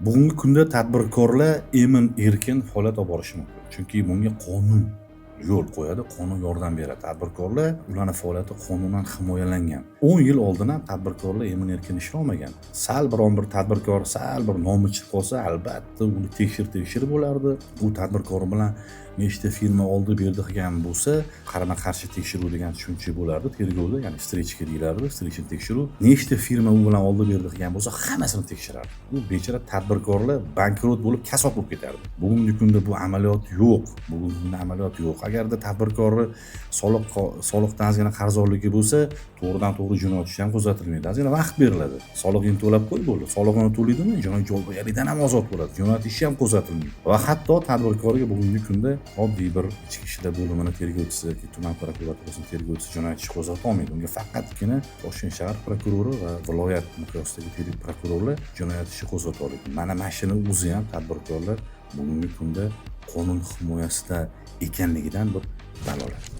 Bugungi kunda tadbirkorlar emin-erkin faoliyat olib borishi mumkin. Chunki bunga qonun yo'l qo'yadi, qonun yordam beradi. Tadbirkorlar ularning faoliyati qonunan himoyalangan. 10 yil oldin ham tadbirkorlar emin-erkin ishlay olmagan. Sal biron bir tadbirkor sal bir nomi chiqib qolsa, albatta uni tekshirib bo'lardi. U tadbirkor bilan nechta firma oldi berdi qilgan bo'lsa, qarama-qarshi tekshiruv degan tushuncha bo'lardi tergovda, ya'ni встречка deyilardi, встречный tekshiruv. Nechta firma u bilan oldi berdi qilgan bo'lsa, hammasini tekshirardi. Bu bechora tadbirkorlar bankrot bo'lib, kasod bo'lib ketardi. Bugungi kunda bu amaliyot yo'q. Bugungi kunda amaliyot yo'q. Agarda tadbirkorni soliqdan ozgina qarzdorligi bo'lsa, to'g'ridan to'g'ri jinoyat ishi ham qo'zg'atilmaydi. Ozgina vaqt beriladi. Soliqni to'lab qo'y bo'ldi. Solig'ini to'laydimi, jinoiy javobgarlikdan ham ozod bo'ladi. Jinoyat ishi ham qo'zg'atilmaydi. Va hatto tadbirkorga bugungi kunda oddiy bir ichki ishlar bo'limini tergovchisi yoki tuman prokuraturasining tergovchisi jinoyat ishi qo'zg'ata olmaydi. Unga faqatgina Toshkent shahar prokurori va viloyat miqyosidagi prokurorlar jinoyat ishi qo'zg'ata oladi. Mana shuni o'zi ham tadbirkorlar bugungi kunda qonun himoyasida ekanligidan bir dalolat.